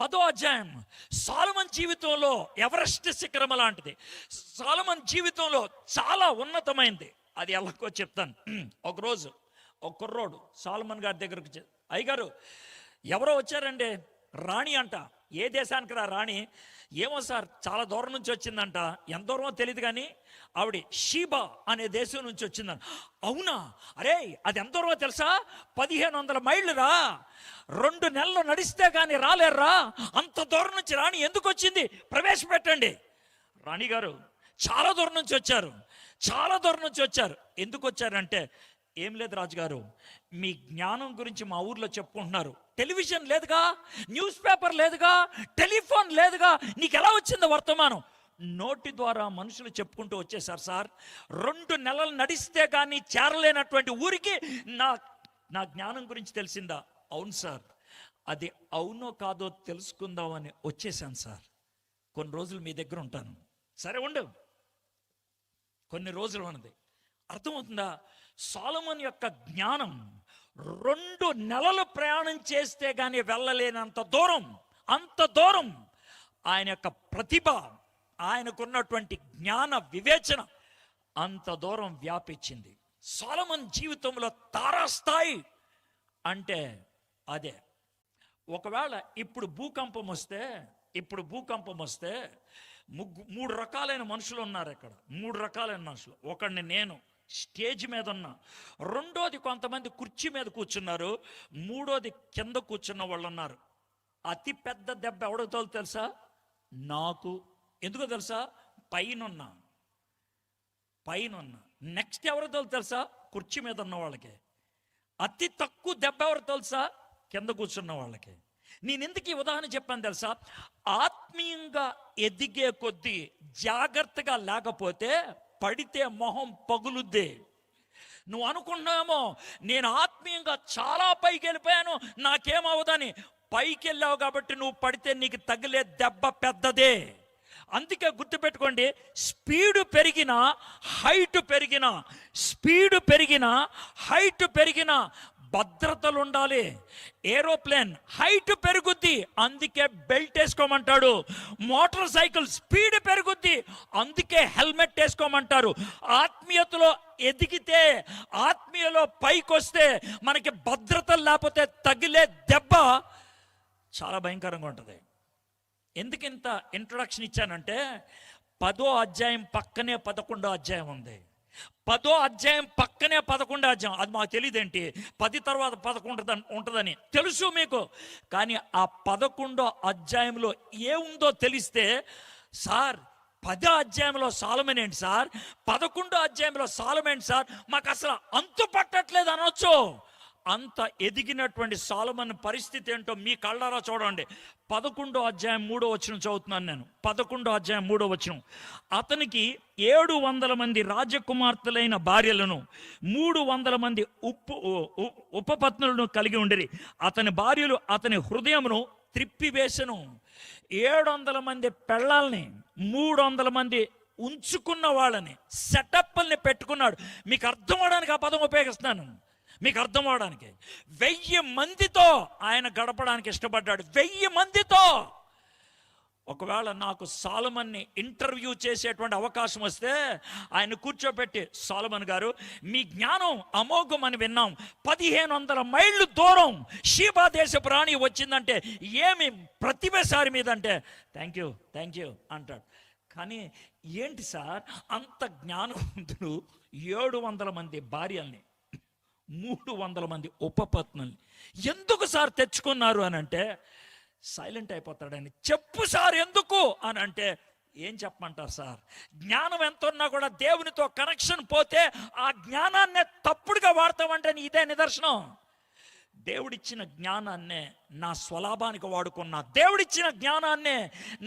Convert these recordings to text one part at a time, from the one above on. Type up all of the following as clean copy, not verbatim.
10వ అధ్యాయం సొలొమోను జీవితంలో ఎవరెస్ట్ శిఖరం లాంటిది. సొలొమోను జీవితంలో చాలా ఉన్నతమైంది. అది ఎలాగో చెప్తాను. ఒకరోజు ఒక కుర్రోడు సొలొమోను గారి దగ్గరకు, అయ్యగారు ఎవరో వచ్చారండి, రాణి అంట. ఏ దేశానికి రా రాణి? ఏమో సార్, చాలా దూరం నుంచి వచ్చిందంట. ఎంత దూరమో తెలియదు కానీ ఆవిడ షీబా అనే దేశం నుంచి వచ్చిందంట. అవునా? అరే అది ఎంత దూరమో తెలుసా? 1500 మైళ్ళు రా. 2 నెలలు నడిస్తే కానీ రాలేర్రా. అంత దూరం నుంచి రాణి ఎందుకు వచ్చింది? ప్రవేశపెట్టండి. రాణి గారు చాలా దూరం నుంచి వచ్చారు, చాలా దూరం నుంచి వచ్చారు. ఎందుకు వచ్చారంటే, ఏం లేదు రాజుగారు, మీ జ్ఞానం గురించి మా ఊర్లో చెప్పుకుంటున్నారు. టెలివిజన్ లేదుగా, న్యూస్ పేపర్ లేదుగా, టెలిఫోన్ లేదుగా, నీకు ఎలా వచ్చిందో వర్తమానం? నోటి ద్వారా మనుషులు చెప్పుకుంటూ వచ్చేసారు సార్. 2 నెలలు నడిస్తే కానీ చేరలేనటువంటి ఊరికి నా జ్ఞానం గురించి తెలిసిందా? అవును సార్, అది అవునో కాదో తెలుసుకుందామని వచ్చేసాను సార్. కొన్ని రోజులు మీ దగ్గర ఉంటాను. సరే ఉండు, కొన్ని రోజులు ఉన్నది. అర్థమవుతుందా? సొలొమోను యొక్క జ్ఞానం 2 నెలలు ప్రయాణం చేస్తే కానీ వెళ్ళలేనంత దూరం, అంత దూరం ఆయన యొక్క ప్రతిభ, ఆయనకున్నటువంటి జ్ఞాన వివేచన అంత దూరం వ్యాపించింది. సొలొమోను జీవితంలో తారాస్థాయి అంటే అదే. ఒకవేళ ఇప్పుడు భూకంపం వస్తే 3 రకాలైన మనుషులు ఉన్నారు ఇక్కడ. 3 రకాలైన మనుషులు. ఒకడిని నేను స్టేజ్ మీద ఉన్నా, రెండోది కొంతమంది కుర్చీ మీద కూర్చున్నారు, మూడోది కింద కూర్చున్న వాళ్ళు ఉన్నారు. అతి పెద్ద దెబ్బ ఎవడితో తెలుసా? నాకు. ఎందుకో తెలుసా? పైనున్నా. నెక్స్ట్ ఎవరితో తెలుసా? కుర్చీ మీద ఉన్న వాళ్ళకి. అతి తక్కువ దెబ్బ ఎవరు తెలుసా? కింద కూర్చున్న వాళ్ళకి. నేను ఎందుకు ఈ ఉదాహరణ చెప్పాను తెలుసా? ఆత్మీయంగా ఎదిగే కొద్దీ జాగ్రత్తగా లేకపోతే పడితే మొహం పగులుద్ది. నువ్వు అనుకున్నామో నేను ఆత్మీయంగా చాలా పైకి వెళ్ళిపోయాను, నాకేమవుదని. పైకి వెళ్ళావు కాబట్టి నువ్వు పడితే నీకు తగిలే దెబ్బ పెద్దదే. అందుకే గుర్తుపెట్టుకోండి, స్పీడు పెరిగినా హైట్ పెరిగినా భద్రతలు ఉండాలి. ఏరోప్లేన్ హైట్ పెరుగుద్ది, అందుకే బెల్ట్ వేసుకోమంటాడు. మోటార్ సైకిల్ స్పీడ్ పెరుగుద్ది, అందుకే హెల్మెట్ వేసుకోమంటారు. ఆత్మీయతలో ఎదిగితే, ఆత్మీయలో పైకి వస్తే మనకి భద్రతలు లేకపోతే తగిలే దెబ్బ చాలా భయంకరంగా ఉంటుంది. ఎందుకింత ఇంట్రొడక్షన్ ఇచ్చానంటే, 10వ అధ్యాయం పక్కనే 11వ అధ్యాయం ఉంది. 10వ అధ్యాయం పక్కనే 11వ అధ్యాయం. అది మాకు తెలియదేంటి? 10 తర్వాత 11 ఉంటుందని తెలుసు మీకు. కానీ ఆ 11వ అధ్యాయంలో ఏముందో తెలిస్తే, సార్ 10వ అధ్యాయంలో సొలొమోను ఏంటి సార్, 11వ అధ్యాయంలో సొలొమోను ఏంటి సార్, మాకు అసలు అంతు పట్టట్లేదు అనొచ్చు. అంత ఎదిగినటువంటి సొలొమోను పరిస్థితి ఏంటో మీ కళ్ళారా చూడండి. 11వ అధ్యాయం 3వ వచనం చదువుతున్నాను నేను. 11వ అధ్యాయం 3వ వచనం. అతనికి 700 మంది రాజకుమార్తెలైన భార్యలను, 300 మంది ఉపపత్నులను కలిగి ఉండిరి. అతని భార్యలు అతని హృదయమును త్రిప్పివేసెను. 700 మంది పెళ్ళాలని, 300 మంది ఉంచుకున్న వాళ్ళని, సెటప్ల్ని పెట్టుకున్నాడు. మీకు అర్థం అవడానికి ఆ పదం ఉపయోగిస్తున్నాను, మీకు అర్థం అవడానికి. 1000 మందితో ఆయన గడపడానికి ఇష్టపడ్డాడు. 1000 మందితో. ఒకవేళ నాకు సొలొమోన్ని ఇంటర్వ్యూ చేసేటువంటి అవకాశం వస్తే ఆయన కూర్చోబెట్టి, సొలొమోను గారు మీ జ్ఞానం అమోఘం అని విన్నాం, 1500 మైళ్ళు దూరం షీబా దేశపు రాణి వచ్చిందంటే ఏమి ప్రతిభసారి మీద అంటే, థ్యాంక్ యూ అంటాడు. కానీ ఏంటి సార్, అంత జ్ఞానవంతుడు 700 మంది భార్యల్ని, 300 మంది ఉపపత్నుల్ని ఎందుకు సార్ తెచ్చుకున్నారు అని అంటే, సైలెంట్ అయిపోతాడని. చెప్పు సార్ ఎందుకు అని అంటే, ఏం చెప్పమంటారు సార్, జ్ఞానం ఎంత ఉన్నా కూడా దేవునితో కనెక్షన్ పోతే ఆ జ్ఞానాన్నే తప్పుడుగా వాడతామంటే ఇదే నిదర్శనం. దేవుడిచ్చిన జ్ఞానాన్నే నా స్వలాభానికి వాడుకున్నా, దేవుడిచ్చిన జ్ఞానాన్నే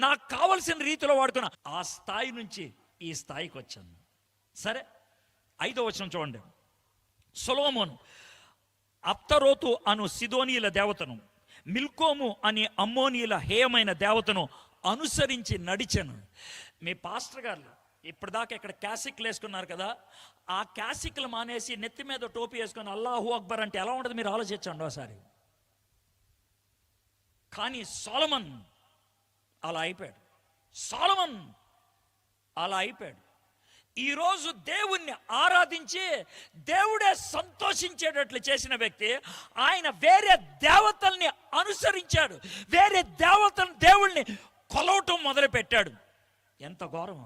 నాకు కావలసిన రీతిలో వాడుకున్నా. ఆ స్థాయి నుంచి ఈ స్థాయికి వచ్చాను. సరే, 5వ వచనం చూడండి. సొలొమోను అప్తరోతు అను సిదోనీల దేవతను, మిల్కోము అని అమ్మోనీల హేయమైన దేవతను అనుసరించి నడిచెను. మీ పాస్టర్ గారు ఇప్పటిదాకా ఇక్కడ క్యాసిక్లు వేసుకున్నారు కదా, ఆ క్యాసిక్లు మానేసి నెత్తి మీద టోపీ వేసుకొని అల్లాహు అక్బర్ అంటే ఎలా ఉంటుంది మీరు ఆలోచించండి ఒకసారి. కానీ సొలొమన్ అలా అయిపోయాడు. సొలొమన్ అలా అయిపోయాడు. ఈరోజు దేవుణ్ణి ఆరాధించి దేవుడే సంతోషించేటట్లు చేసిన వ్యక్తి ఆయన వేరే దేవతల్ని అనుసరించాడు. వేరే దేవుళ్ళని కొలవటం మొదలుపెట్టాడు. ఎంత ఘోరం!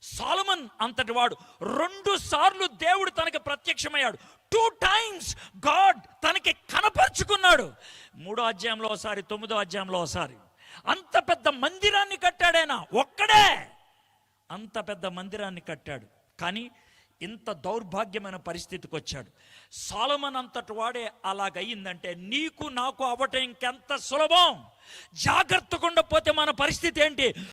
సొలొమన్ అంతటి వాడు 2 సార్లు దేవుడు తనకి ప్రత్యక్షమయ్యాడు. 2 times గాడ్ తనకి కనపరుచుకున్నాడు. 3వ అధ్యాయంలో ఒకసారి, 9వ అధ్యాయంలో ఒకసారి. అంత పెద్ద మందిరాన్ని కట్టాడైనా, ఒక్కడే అంత పెద్ద మందిరాన్ని కట్టాడు. కానీ ఇంత దౌర్భాగ్యమైన పరిస్థితికి వచ్చాడు. సొలొమన్ అంతటి వాడే అలాగయ్యిందంటే నీకు నాకు అవ్వటం ఇంకెంత సులభం. జాగ్రత్తగా ఉండకపోతే మన పరిస్థితి ఏంటి?